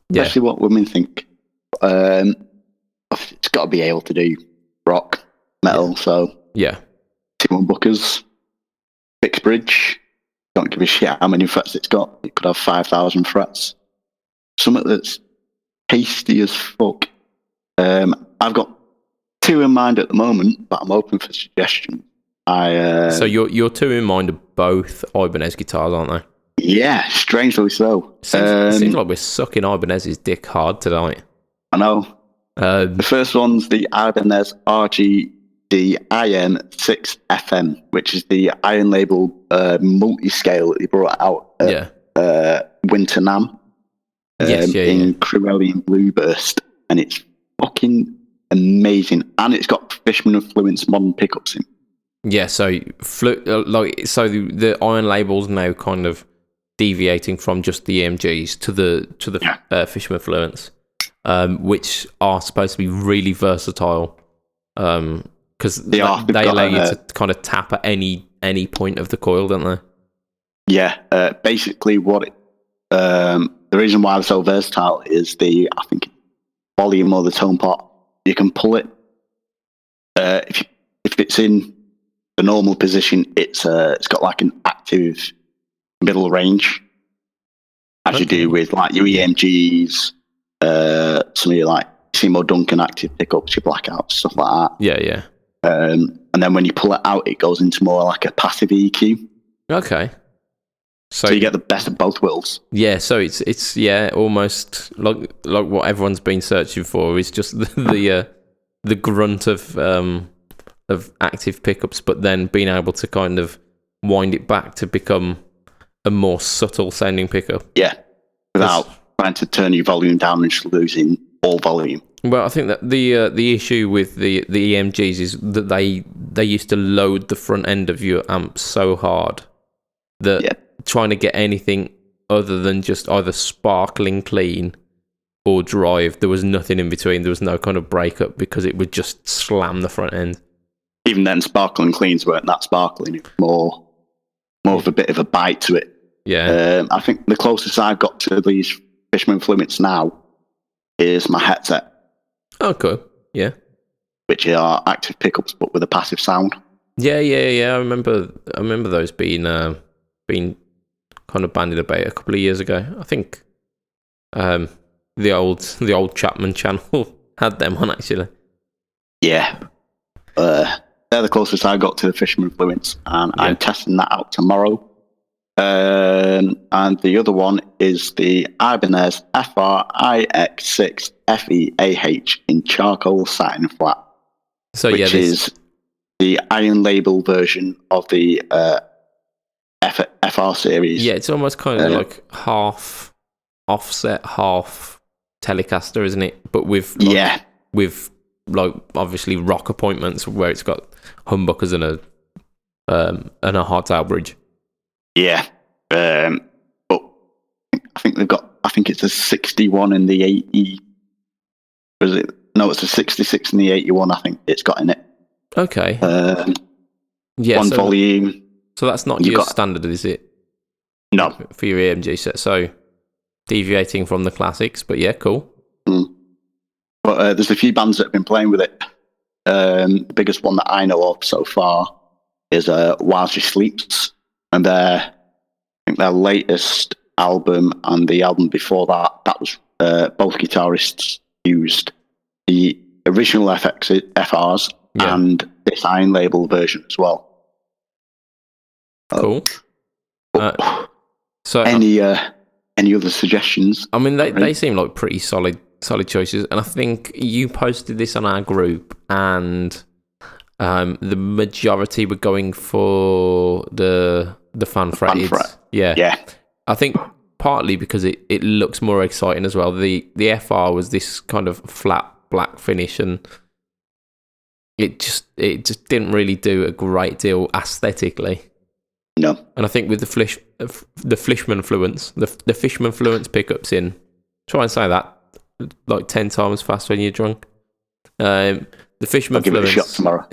Especially what women think. It's got to be able to do rock, metal. So yeah, T1 Bookers, fixed bridge. Don't give a shit how many frets it's got. It could have 5,000 frets. Something that's tasty as fuck. I've got two in mind at the moment, but I'm open for suggestions. So your two in mind are both Ibanez guitars, aren't they? Yeah, strangely so. Seems like we're sucking Ibanez's dick hard tonight. I know. The first one's the Ibanez RGD IM6FM, which is the Iron Label multi-scale that he brought out at Winter NAMM in Crewellian Blueburst, and it's fucking amazing. And it's got Fishman and Fluence modern pickups in. Yeah, so the Iron Label's now kind of deviating from just the EMGs to the Fishman Fluence, which are supposed to be really versatile, because they allow you to kind of tap at any point of the coil, don't they? Yeah, basically the reason why they're so versatile is I think volume or the tone pot. You can pull it if it's in the normal position. It's got like an active middle range, as you do with like your EMGs, some of your like Seymour Duncan active pickups, your blackouts, stuff like that. Yeah. And then when you pull it out, it goes into more like a passive EQ. Okay. So you get the best of both worlds. Yeah, so it's almost like what everyone's been searching for is just the grunt of active pickups, but then being able to kind of wind it back to become a more subtle sounding pickup. Yeah, without trying to turn your volume down and just losing all volume. Well, I think that the issue with the EMGs is that they used to load the front end of your amp so hard that trying to get anything other than just either sparkling clean or drive, there was nothing in between. There was no kind of breakup because it would just slam the front end. Even then, sparkling cleans weren't that sparkling. It was more of a bit of a bite to it. Yeah. I think the closest I've got to these Fishman Fluents now is my headset. Oh, cool. Yeah. Which are active pickups, but with a passive sound. Yeah. I remember those being kind of bandied about a couple of years ago. I think the old Chapman channel had them on, actually. Yeah. They're the closest I got to the Fishman Fluents, and I'm testing that out tomorrow. And the other one is the Ibanez FR-IX6 FEAH in charcoal satin flat, which is the Iron Label version of the FR series. Yeah, it's almost kind of like half offset, half Telecaster, isn't it? But with obviously rock appointments where it's got humbuckers and a hardtail bridge. Yeah, but I think they've got. I think it's a 61 in the 80. Was it? No, it's a 66 in the 81. I think it's got in it. Okay. One volume. So that's not your standard, is it? No. For your EMG set. So deviating from the classics, but yeah, cool. But there's a few bands that have been playing with it. The biggest one that I know of so far is While She Sleeps. And I think their latest album and the album before that was both guitarists used the original FRs and this Iron Label version as well. Cool. So any other suggestions? I mean, they seem like pretty solid choices, and I think you posted this on our group, and the majority were going for the Fanfretted. Yeah. I think partly because it looks more exciting as well. The FR was this kind of flat black finish, and it just didn't really do a great deal aesthetically. No. And I think with the Fishman Fluents, the Fishman Fluents pickups in, try and say that like 10 times fast when you're drunk. The Fishman I'll give Fluents. it a shot tomorrow.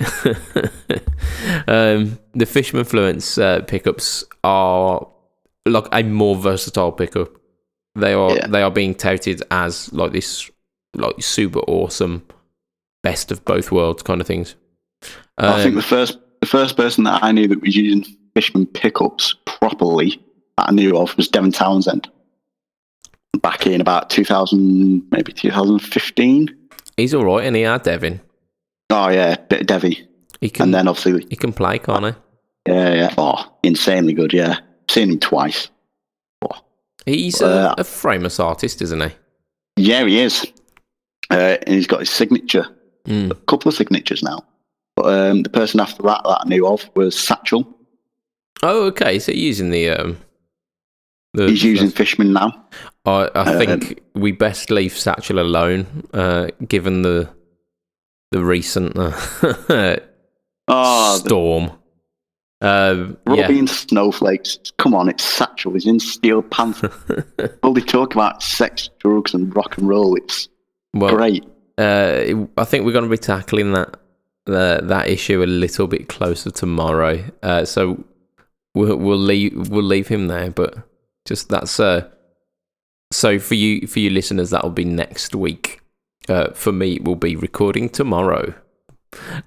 The Fishman Fluents pickups are like a more versatile pickup. They are being touted as like this like super awesome best of both worlds kind of things. I think the first person that I knew that was using Fishman pickups properly that I knew of was Devin Townsend. Back in about 2015. He's all right, and he had Devin. Oh yeah, bit of Devi. And then obviously he can play, can't he? Yeah. Oh, insanely good. Yeah, seen him twice. Oh. He's a famous artist, isn't he? Yeah, he is. And he's got his signature. A couple of signatures now. But the person after that I knew of was Satchel. Oh, okay. So using he's using Fishman now. I think we best leave Satchel alone, given the recent storm. Robbie and Snowflakes. Come on, it's Satchel. He's in Steel Panther. All they talk about sex, drugs, and rock and roll. It's great. I think we're going to be tackling that issue a little bit closer tomorrow. So we'll leave him there, but just that's so for you listeners, that'll be next week. For me, we'll be recording tomorrow.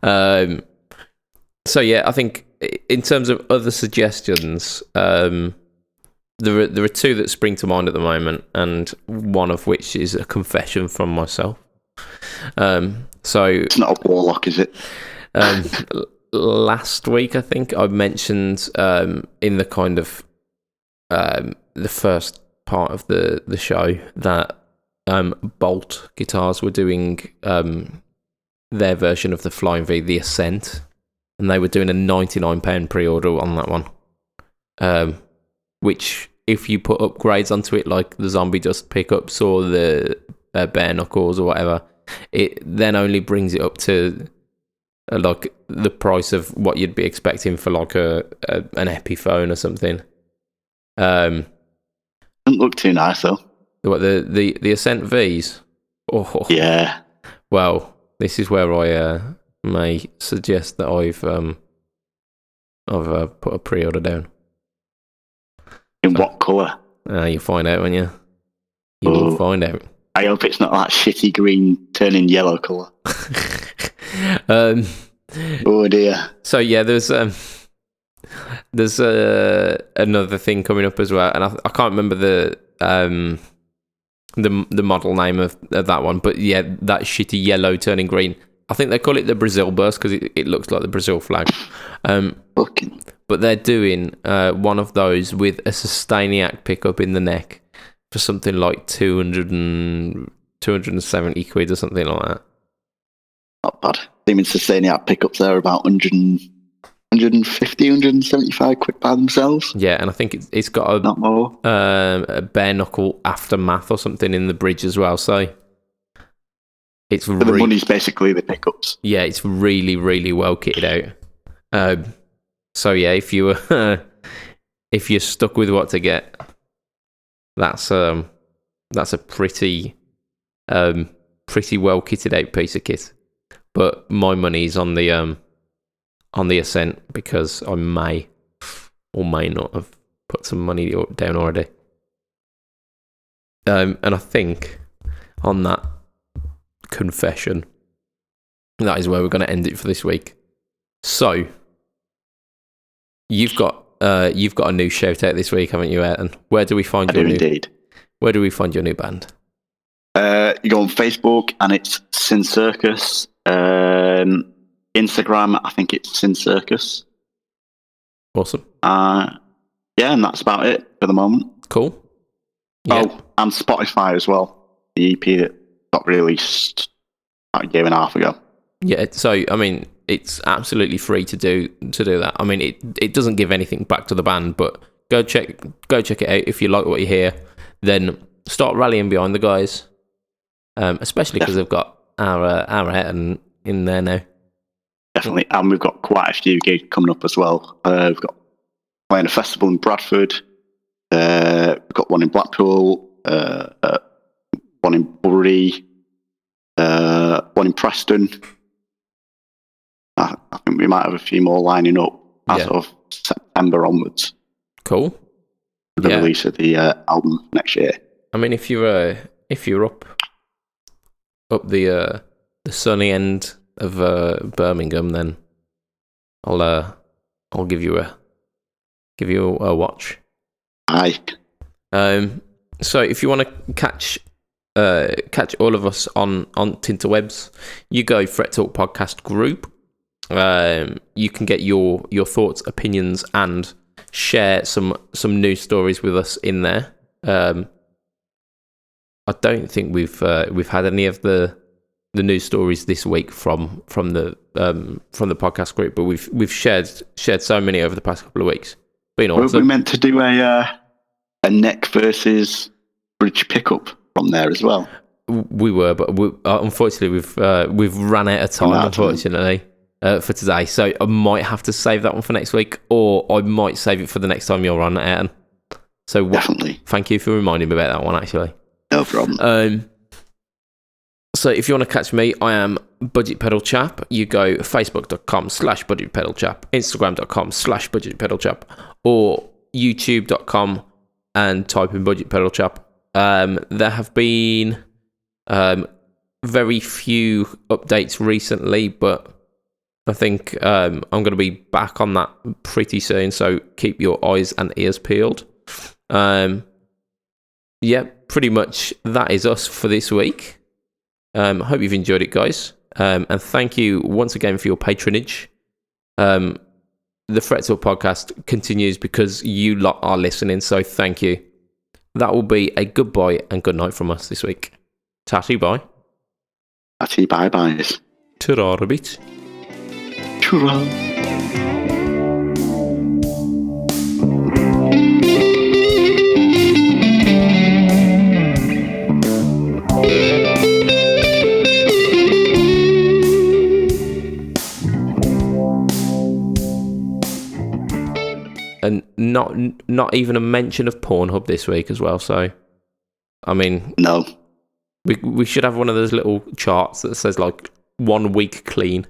So yeah, I think in terms of other suggestions, there are two that spring to mind at the moment, and one of which is a confession from myself. So it's not a Warlock, is it? Last week, I think I mentioned in the kind of the first part of the show that Bolt Guitars were doing their version of the Flying V, the Ascent, and they were doing a £99 pre-order on that one, which if you put upgrades onto it like the Zombie Dust pickups or the bare knuckles or whatever, it then only brings it up to like the price of what you'd be expecting for like an Epiphone or something. Doesn't look too nice though. What, the Ascent Vs? Oh yeah. Well, this is where I may suggest that I've put a pre-order down. In what colour? You'll find out, won't you? You will find out. I hope it's not that shitty green turning yellow colour. Oh dear. So yeah, there's another thing coming up as well, and I can't remember the model name of that one, but yeah, that shitty yellow turning green. I think they call it the Brazil burst because it looks like the Brazil flag. But they're doing one of those with a Sustainiac pickup in the neck for something like 270 quid or something like that. Not bad. Seeming Sustainiac pickups there about 150, 175 quid by themselves. Yeah, and I think it's got not more. A bare knuckle aftermath or something in the bridge as well. So it's the money's basically the pickups. Yeah, it's really, really well kitted out. So yeah, if you're stuck with what to get, that's a pretty well kitted out piece of kit. But my money's on the Ascent because I may or may not have put some money down already. And I think on that confession, that is where we're going to end it for this week. So you've got a new shout out this week, haven't you, Ayrton? Where do we find your new band? You go on Facebook and it's Sin Circus. Instagram, I think it's Sin Circus. Awesome. Yeah, and that's about it for the moment. Cool. Yeah. Oh, and Spotify as well. The EP that got released about a year and a half ago. Yeah, so I mean, it's absolutely free to do that. I mean, it doesn't give anything back to the band, but go check it out if you like what you hear. Then start rallying behind the guys, especially because they've got our Ayrton in there now. Definitely, and we've got quite a few gigs coming up as well. We've got playing a festival in Bradford. We've got one in Blackpool, one in Bury, one in Preston. I think we might have a few more lining up as of September onwards. Cool. The release of the album next year. I mean, if you're up the sunny end of Birmingham, then I'll give you a watch. Aye. So if you want to catch all of us on Tinterwebs, you go Fret Talk Podcast group. You can get your thoughts, opinions, and share some news stories with us in there. I don't think we've had any of the news stories this week from the podcast group, but we've shared so many over the past couple of weeks. Been awesome. We meant to do a neck versus bridge pickup from there as well. We were, but unfortunately we've run out of time. Unfortunately. For today, so I might have to save that one for next week, or I might save it for the next time you're on, Ayrton. So definitely. Thank you for reminding me about that one, actually. No problem. So if you want to catch me, I am Budget Pedal Chap. You go facebook.com/Budget Pedal Chap, instagram.com/Budget Pedal Chap, or youtube.com and type in Budget Pedal Chap. There have been very few updates recently, but I think I'm going to be back on that pretty soon, so keep your eyes and ears peeled. Yeah, pretty much that is us for this week. I hope you've enjoyed it, guys. And thank you once again for your patronage. The Threat Talk podcast continues because you lot are listening, so thank you. That will be a goodbye and good night from us this week. Tatty bye. Tatty bye-byes. Ta-ra a bit. Ta-ra. And not even a mention of Pornhub this week as well. So, I mean, no, we should have one of those little charts that says like 1 week clean.